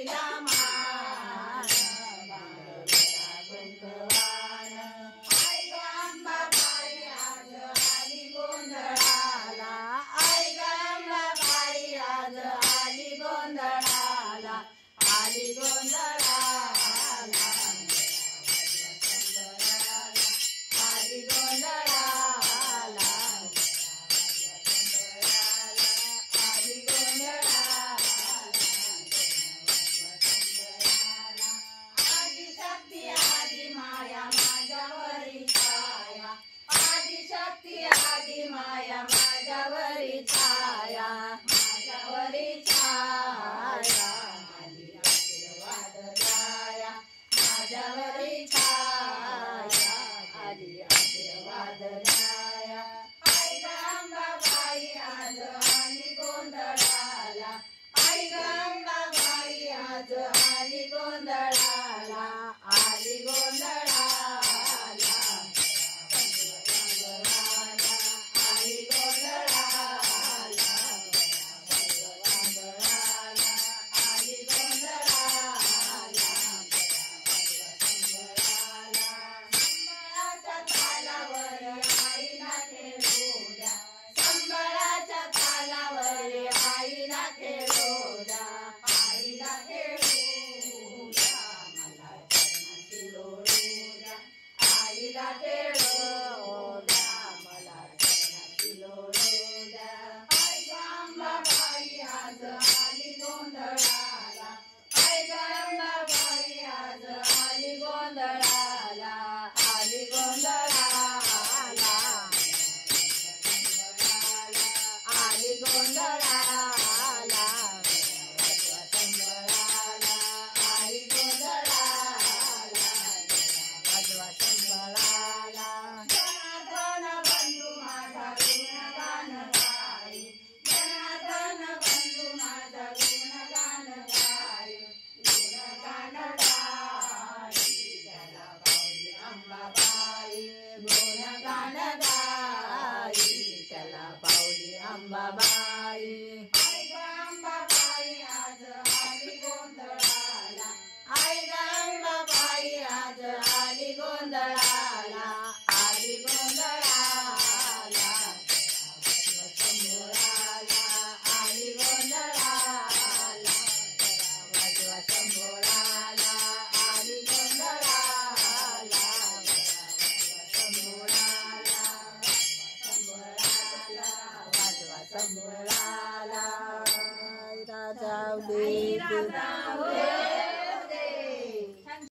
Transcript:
बाईला मान बांधला कुंकवान आई ग अंबाबाई आज आली गोंधळाला आई ग अंबाबाई आज आली गोंधळाला आली गोंधळाला आली गोंधळाला आली गोंधळाला आदिशक्ती आदि माया माझ्यावरी छाया आदिशक्ती आदि माया माझ्यावरी छाया माझ्यावरी छाया आली आशीर्वाद द्याया माझ्यावरी छाया आली आशीर्वाद द्याया आई ग अंबाबाई आज आली गोंधळाला आई ग अंबाबाई आज आली गोंधळाला आली गोंधळाला आली गोंधळाला आली गोंधळाला संबळाच्या तालावर आईला खेळू द्या संबळाच्या तालावर आईला खेळू द्या आईला खेळू द्या मला चरणाशी लोळू द्या आईला खेळू द्या मला चरणाशी लोळू द्या आई ग अंबाबाई आज आली गोंधळाला आई ग अंबाबाई आज आली गोंधळाला आली गोंधळाला आली गोंधळाला आली गोंधळाला वाजवा संबळाला जनार्दन बंधू माझा गुणगान गाई जनार्दन बंधू माझा गुणगान गाई गुणगान गाई त्याला पावली अंबाबाई गुणगान गाई त्याला पावली अंबाबाई आई ग अंबाबाई आज आली गोंधळाला आई ग अंबाबाई आज आली गोंधळाला आली गोंधळाला शंभोळाला आली गोंधळाला वाजवा शंभोळाला आली गोंधळाला शंभोळाला शंभोळाला वाजवा शंभोळाला राजा